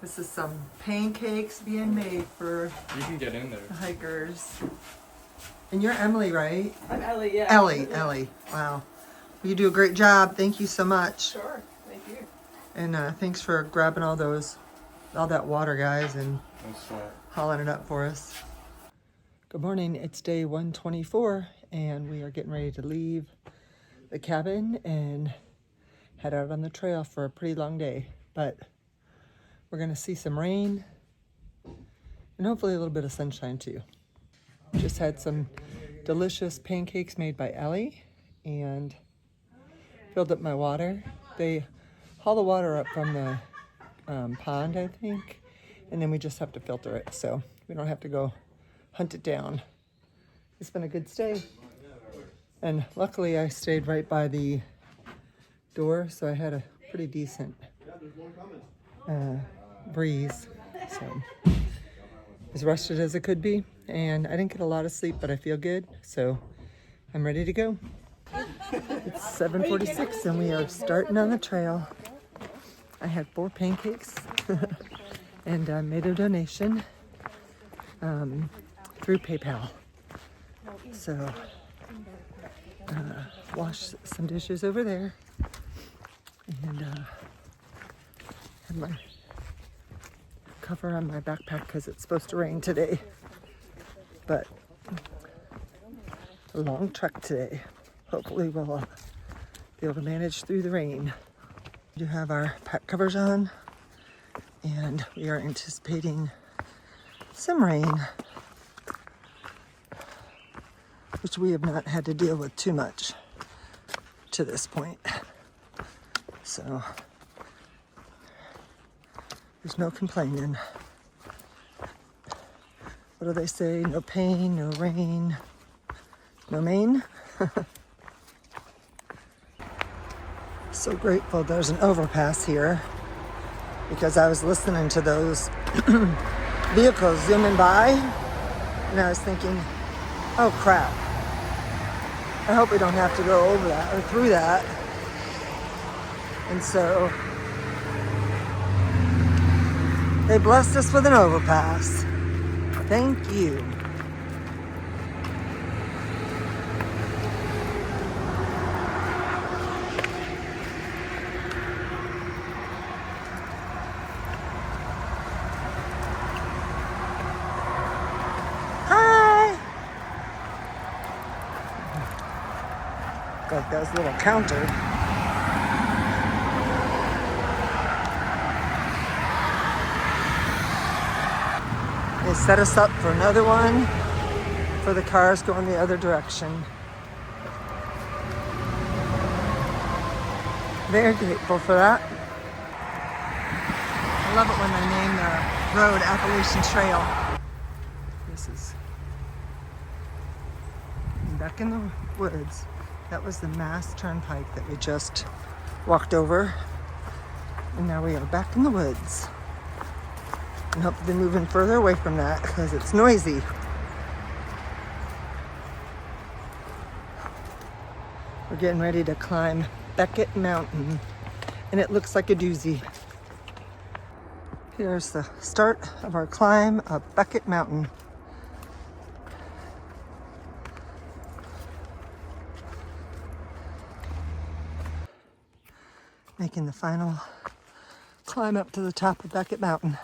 This is some pancakes being made for You can get in there. the hikers. And you're Emily, right? I'm Ellie, yeah. Ellie. Wow. You do a great job. Thank you so much. Sure, thank you. And thanks for grabbing all that water, guys, and hauling it up for us. Good morning. It's day 124, and we are getting ready to leave the cabin and head out on the trail for a pretty long day. But we're going to see some rain and hopefully a little bit of sunshine too. Just had some delicious pancakes made by Ellie and filled up my water. They haul the water up from the pond, I think, and then we just have to filter it, so we don't have to go hunt it down. It's been a good stay, and luckily I stayed right by the door, so I had a pretty decent breeze. So as rested as it could be, and I didn't get a lot of sleep, but I feel good, so I'm ready to go. It's 7:46 and we are starting on the trail. I had 4 pancakes and I made a donation through PayPal. So wash some dishes over there and have my cover on my backpack because it's supposed to rain today. But a long trek today. Hopefully we'll be able to manage through the rain. We do have our pack covers on, and we are anticipating some rain, which we have not had to deal with too much to this point. So there's no complaining. What do they say? No pain, no rain, no main. So grateful there's an overpass here, because I was listening to those vehicles zooming by and I was thinking, oh crap, I hope we don't have to go over that or through that. And so they blessed us with an overpass. Thank you. Like that was a little counter. They set us up for another one for the cars going the other direction. Very grateful for that. I love it when they name the road Appalachian Trail. This is back in the woods. That was the Mass Turnpike that we just walked over. And now we are back in the woods. And hope to be moving further away from that because it's noisy. We're getting ready to climb Becket Mountain. And it looks like a doozy. Here's the start of our climb up Becket Mountain. Making the final climb up to the top of Becket Mountain.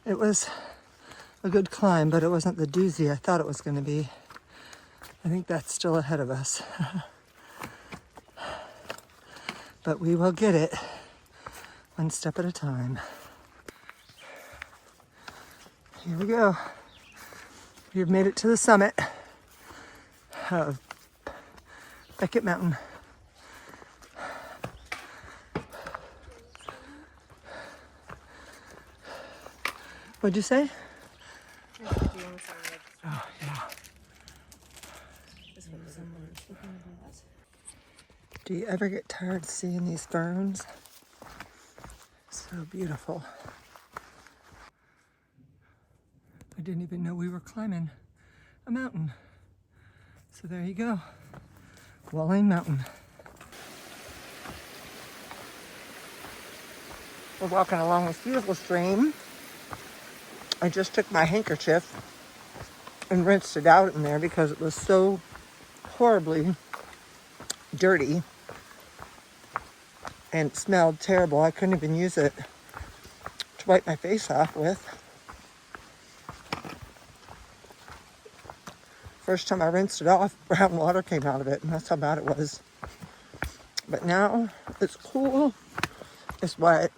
It was a good climb, but it wasn't the doozy I thought it was going to be. I think that's still ahead of us. But we will get it one step at a time. Here we go. We've made it to the summit of Becket Mountain. What'd you say? Oh, yeah. Do you ever get tired of seeing these ferns? So beautiful. I didn't even know we were climbing a mountain. So there you go. Walling Mountain. We're walking along this beautiful stream. I just took my handkerchief and rinsed it out in there because it was so horribly dirty and it smelled terrible. I couldn't even use it to wipe my face off with. First time I rinsed it off, brown water came out of it, and that's how bad it was. But now it's cool, it's wet,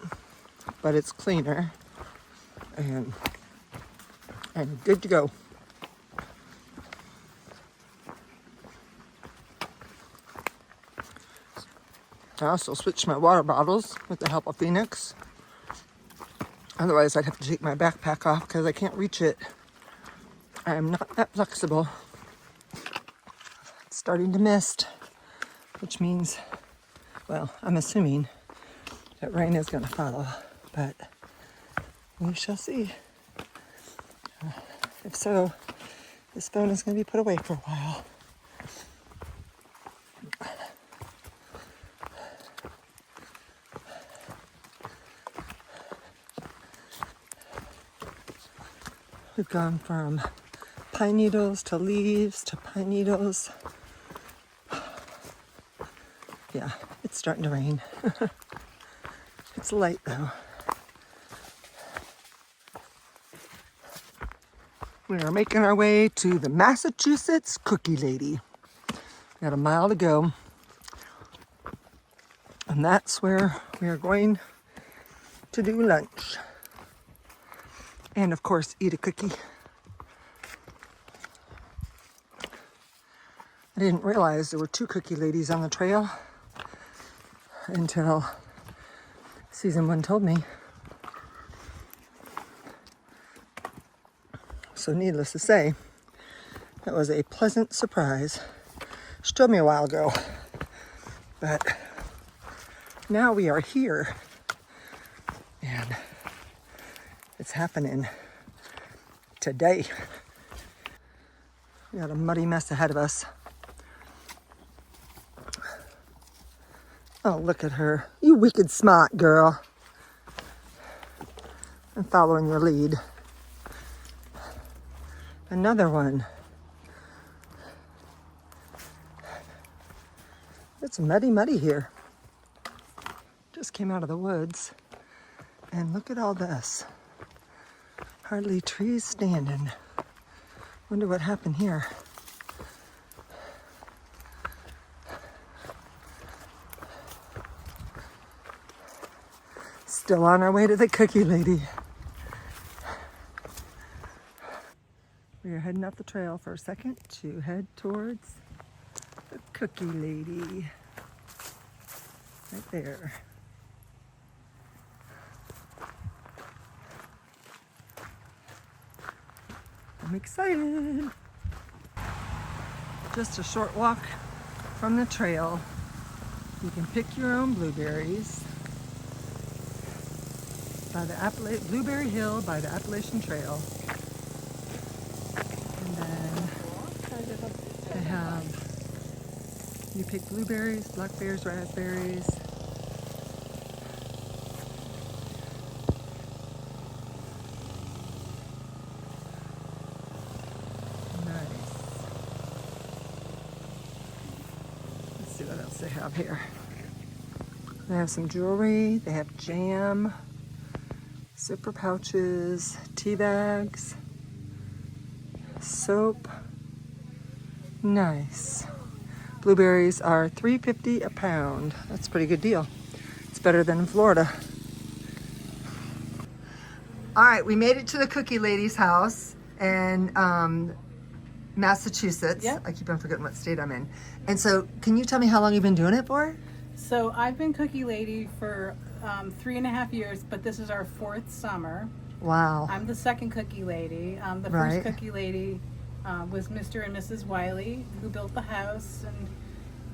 but it's cleaner and good to go. I also switched my water bottles with the help of Phoenix. Otherwise, I'd have to take my backpack off because I can't reach it. I am not that flexible. It's starting to mist, which means, well, I'm assuming that rain is going to follow, but we shall see. If so, this phone is going to be put away for a while. We've gone from pine needles to leaves to pine needles. Yeah, it's starting to rain. It's light though. We are making our way to the Massachusetts Cookie Lady. We got a mile to go. And that's where we are going to do lunch. And of course, eat a cookie. I didn't realize there were 2 cookie ladies on the trail until season 1 told me. So needless to say, that was a pleasant surprise. She told me a while ago, but now we are here and it's happening today. We got a muddy mess ahead of us. Oh, look at her. You wicked smart girl. I'm following your lead. Another one. It's muddy here. Just came out of the woods. And look at all this. Hardly trees standing. Wonder what happened here. Still on our way to the Cookie Lady. We are heading up the trail for a second to head towards the Cookie Lady. Right there. I'm excited. Just a short walk from the trail. You can pick your own blueberries by the Blueberry Hill by the Appalachian Trail. And then they have, you pick blueberries, blackberries, raspberries. What else they have here? They have some jewelry, they have jam, zipper pouches, tea bags, soap. Nice. Blueberries are $3.50 a pound. That's a pretty good deal. It's better than in Florida. All right, we made it to the Cookie Lady's house in Massachusetts. Yep. I keep on forgetting what state I'm in. And so, can you tell me how long you've been doing it for? So I've been Cookie Lady for 3.5 years, but this is our 4th summer. Wow. I'm the second Cookie Lady. The first Cookie Lady was Mr. and Mrs. Wiley, who built the house, and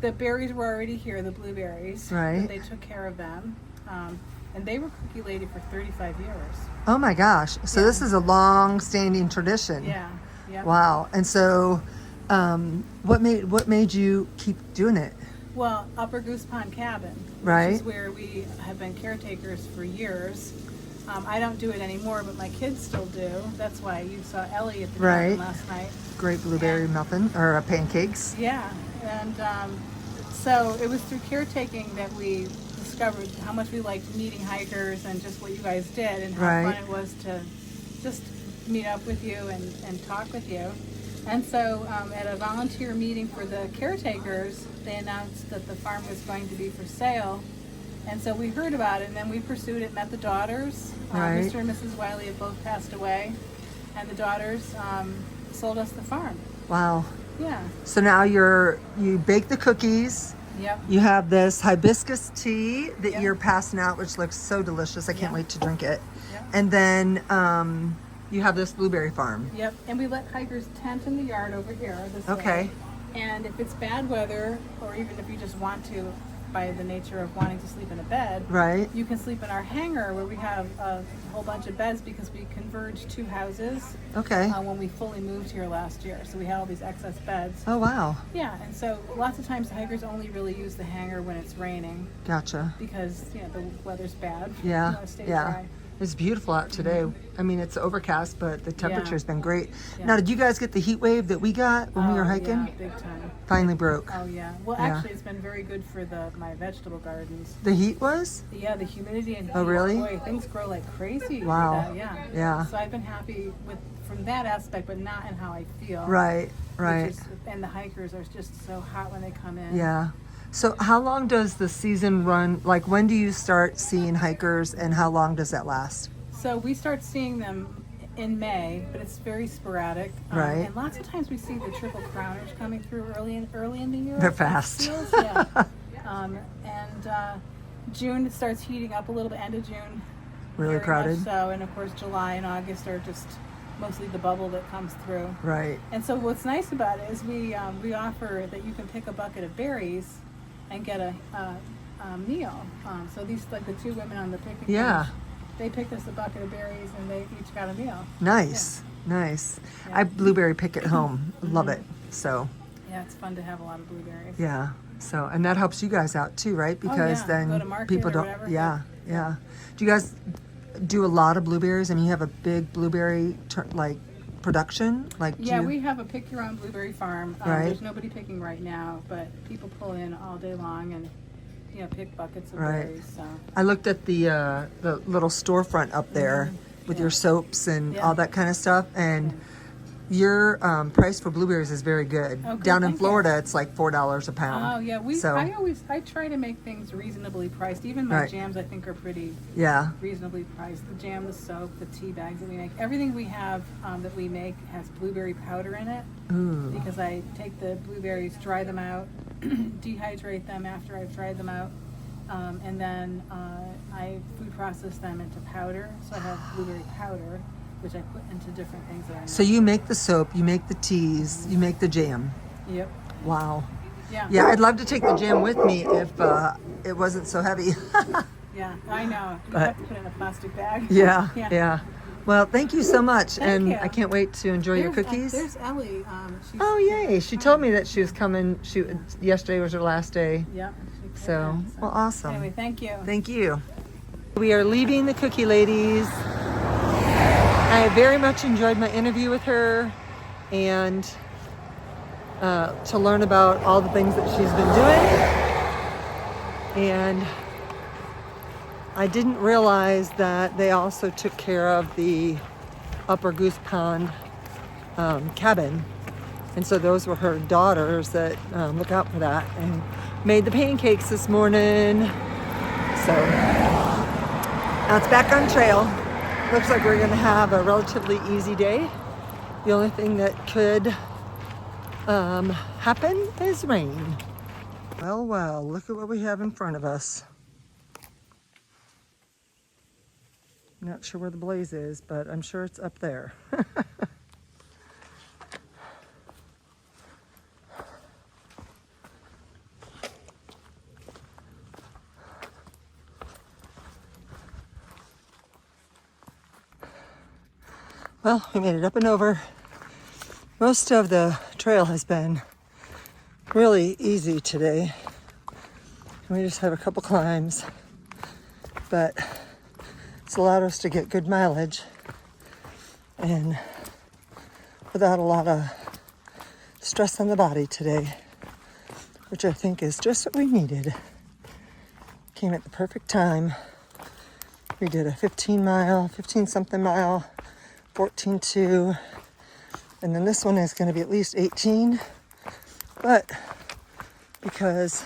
the berries were already here, the blueberries. Right. And they took care of them. And they were Cookie Lady for 35 years. Oh my gosh. So this is a long-standing tradition. Yeah. Yep. Wow. And so what made you keep doing it? Well, Upper Goose Pond Cabin, Right. which is where we have been caretakers for years. I don't do it anymore, but my kids still do. That's why you saw Ellie at the Right. cabin last night. Great blueberry muffin or pancakes. Yeah, and so it was through caretaking that we discovered how much we liked meeting hikers and just what you guys did and how Right. fun it was to just meet up with you and talk with you. And so at a volunteer meeting for the caretakers, they announced that the farm was going to be for sale. And so we heard about it, and then we pursued it, met the daughters. Right. Mr. and Mrs. Wiley have both passed away, and the daughters sold us the farm. Wow. Yeah. So now you bake the cookies. Yep. You have this hibiscus tea that Yep. you're passing out, which looks so delicious. I can't Yep. wait to drink it. Yep. And then you have this blueberry farm. Yep. And we let hikers tent in the yard over here this way. Okay. And if it's bad weather, or even if you just want to, by the nature of wanting to sleep in a bed, Right. you can sleep in our hangar where we have a whole bunch of beds because we converged 2 houses Okay. when we fully moved here last year. So we had all these excess beds. Oh, wow. Yeah, and so lots of times the hikers only really use the hangar when it's raining Gotcha. because the weather's bad. Yeah. You want to stay Yeah. dry. It's beautiful out today. I mean, it's overcast, but the temperature's been great. Yeah. Now, did you guys get the heat wave that we got when we were hiking? Yeah, big time. Finally broke. Oh yeah. Well, Yeah. actually, it's been very good for my vegetable gardens. The heat was? Yeah, the humidity and heat. Oh, really? Boy, things grow like crazy. with Wow. that, Yeah. Yeah. So I've been happy from that aspect, but not in how I feel. Right, which right. is- and the hikers are just so hot when they come in. Yeah. So how long does the season run? Like, when do you start seeing hikers and how long does that last? So we start seeing them in May, but it's very sporadic. Right. And lots of times we see the triple crowners coming through early in the year. They're it fast. feels, yeah. And June it starts heating up a little bit. End of June. Really very crowded? much so, and of course July and August are just mostly the bubble that comes through. Right. And so what's nice about it is we offer that you can pick a bucket of berries and get a meal. So these, like the 2 women on the picnic Yeah. bench, they picked us a bucket of berries and they each got a meal. Nice. Nice. Yeah. I blueberry pick at home. Love it. So, Yeah, it's fun to have a lot of blueberries. yeah. So, and that helps you guys out too, right? Because yeah. then Go to market people or don't. whatever. Yeah, yeah. Do you guys do a lot of blueberries? I mean, you have a big blueberry production. Like, do Yeah, you- we have a pick your own blueberry farm. Right. There's nobody picking right now, but people pull in all day long and pick buckets of Right. berries. So I looked at the little storefront up there with your soaps and Yeah. all that kind of stuff, and your price for blueberries is very good. Oh, good, Down in thank you. Florida, it's like $4 a pound. Oh yeah, So I try to make things reasonably priced. Even my Right. jams I think are pretty yeah, reasonably priced. The jam, the soap, the tea bags that we make, everything we have that we make has blueberry powder in it. ooh, Because I take the blueberries, dry them out, dehydrate them after I've dried them out, and then I food process them into powder. So I have blueberry powder, which I put into different things that I make. so you make the soap, you make the teas, you make the jam. Yep. Wow. Yeah. Yeah, I'd love to take the jam with me if it wasn't so heavy. Yeah, I know. You But- have to put it in a plastic bag. yeah, Yeah. yeah. Well, thank you so much, Thank and you. I can't wait to enjoy your cookies. There's Ellie. She's, Oh, yay. She told me that she was coming. Yesterday was her last day. Yeah. So, well, awesome. Anyway, thank you. Thank you. We are leaving the Cookie Ladies. I very much enjoyed my interview with her and to learn about all the things that she's been doing. And I didn't realize that they also took care of the Upper Goose Pond cabin. And so those were her daughters that look out for that and made the pancakes this morning. So now it's back on trail. Looks like we're gonna have a relatively easy day. The only thing that could happen is rain. Well, look at what we have in front of us. Not sure where the blaze is, but I'm sure it's up there. Well, we made it up and over. Most of the trail has been really easy today. We just have a couple climbs, but it's allowed us to get good mileage and without a lot of stress on the body today, which I think is just what we needed. Came at the perfect time. We did a 15 something mile, 14.2, and then this one is going to be at least 18, but because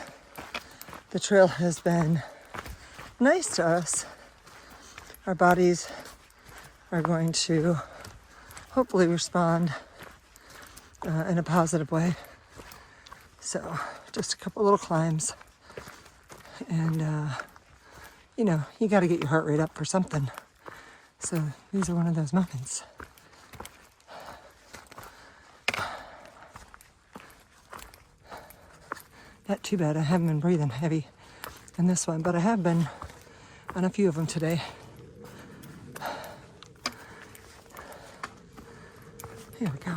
the trail has been nice to us, our bodies are going to hopefully respond in a positive way. So just a couple little climbs, and you know, you got to get your heart rate up for something. So these are one of those moments. Not too bad. I haven't been breathing heavy in this one, but I have been on a few of them today. Here we go.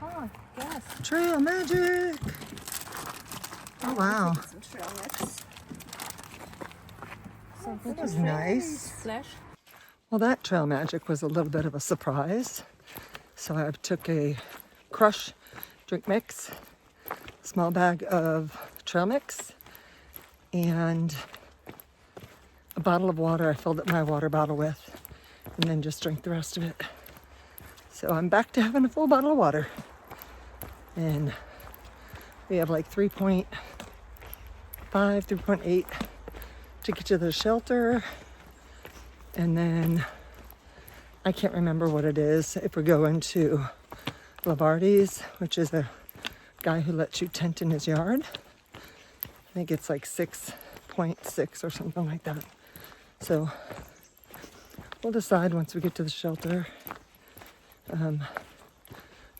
Oh, yes. Trail magic. Oh, wow. Some trail mix. So That was nice. Flesh. Well, that trail magic was a little bit of a surprise. So I took a Crush drink mix, small bag of trail mix, and a bottle of water I filled up my water bottle with, and then just drank the rest of it. So I'm back to having a full bottle of water. And we have like 3.5, 3.8 to get to the shelter. And then I can't remember what it is if we're going to Levardi's, which is a guy who lets you tent in his yard. I think it's like 6.6 or something like that. So we'll decide once we get to the shelter.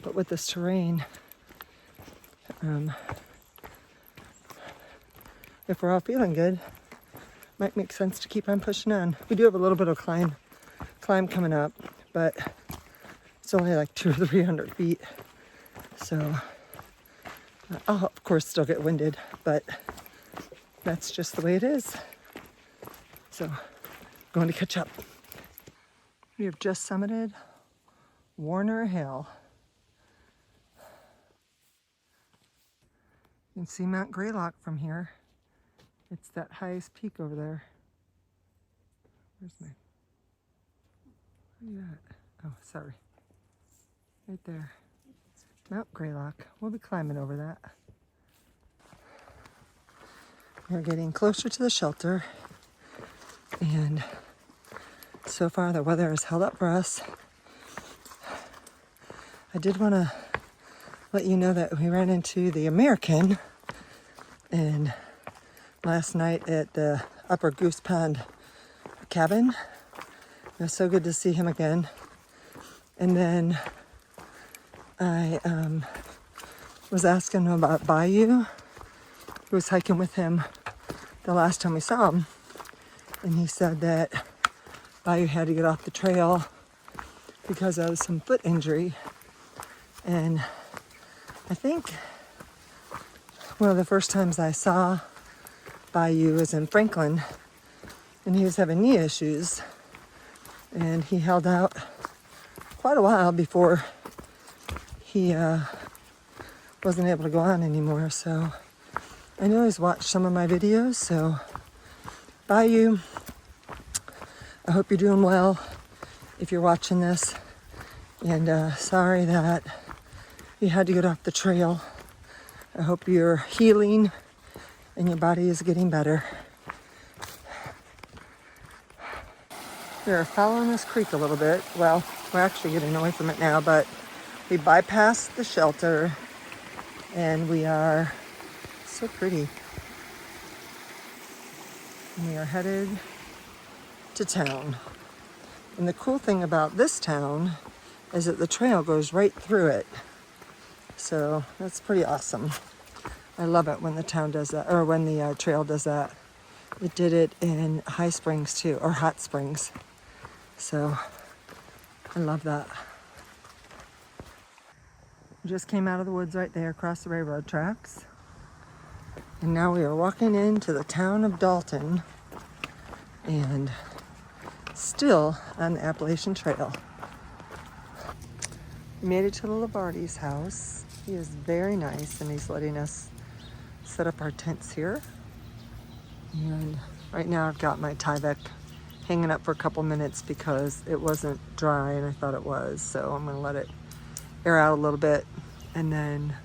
But with this terrain, if we're all feeling good, might make sense to keep on pushing on. We do have a little bit of climb coming up, but it's only like 200 or 300 feet. So I'll of course still get winded, but that's just the way it is. So going to catch up. We have just summited Warner Hill. You can see Mount Greylock from here. It's that highest peak over there. Where's my... Where are you at? Oh, sorry. Right there. Mount Greylock. We'll be climbing over that. We're getting closer to the shelter. And so far the weather has held up for us. I did want to let you know that we ran into the American and last night at the Upper Goose Pond cabin. It was so good to see him again. And then I was asking him about Bayou, who was hiking with him the last time we saw him. And he said that Bayou had to get off the trail because of some foot injury. And I think one of the first times I saw Bayou was in Franklin, and he was having knee issues. And he held out quite a while before he wasn't able to go on anymore. So I know he's watched some of my videos. So Bayou, I hope you're doing well if you're watching this. And sorry that you had to get off the trail. I hope you're healing and your body is getting better. We are following this creek a little bit. Well, we're actually getting away from it now, but we bypassed the shelter and we are so pretty. And we are headed to town. And the cool thing about this town is that the trail goes right through it. So that's pretty awesome. I love it when the town does that, or when the trail does that. It did it in High Springs too, or Hot Springs. So I love that. We just came out of the woods right there across the railroad tracks. And now we are walking into the town of Dalton and still on the Appalachian Trail. We made it to the Levardi's house. He is very nice and he's letting us set up our tents here. And right now I've got my Tyvek hanging up for a couple minutes because it wasn't dry and I thought it was. So I'm gonna let it air out a little bit and then,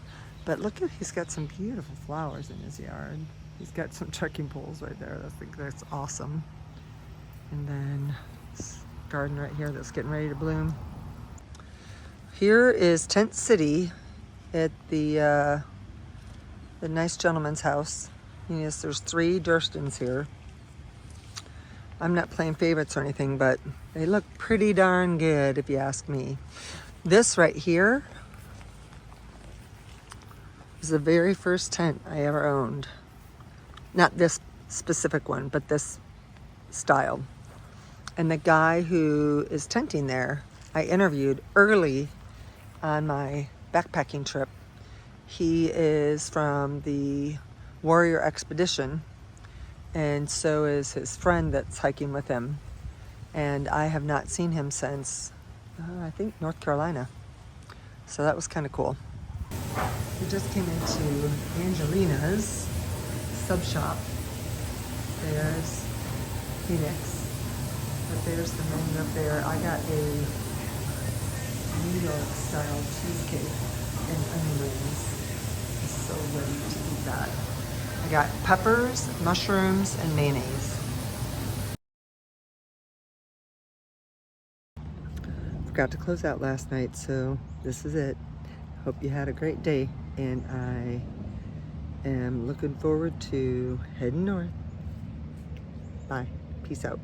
but look at, he's got some beautiful flowers in his yard. He's got some trekking poles right there. I think that's awesome. And then this garden right here that's getting ready to bloom. Here is Tent City at the nice gentleman's house. Yes, there's 3 Durstons here. I'm not playing favorites or anything, but they look pretty darn good if you ask me. This right here is the very first tent I ever owned. Not this specific one, but this style. And the guy who is tenting there, I interviewed early on my backpacking trip. He is from the Warrior Expedition, and so is his friend that's hiking with him. And I have not seen him since, I think, North Carolina. So that was kind of cool. We just came into Angelina's sub shop. There's Phoenix, but there's the menu up there. I got a New York style cheesecake and onion rings. I'm so ready to eat that. I got peppers, mushrooms, and mayonnaise. Forgot to close out last night, so this is it. Hope you had a great day, and I am looking forward to heading north. Bye. Peace out.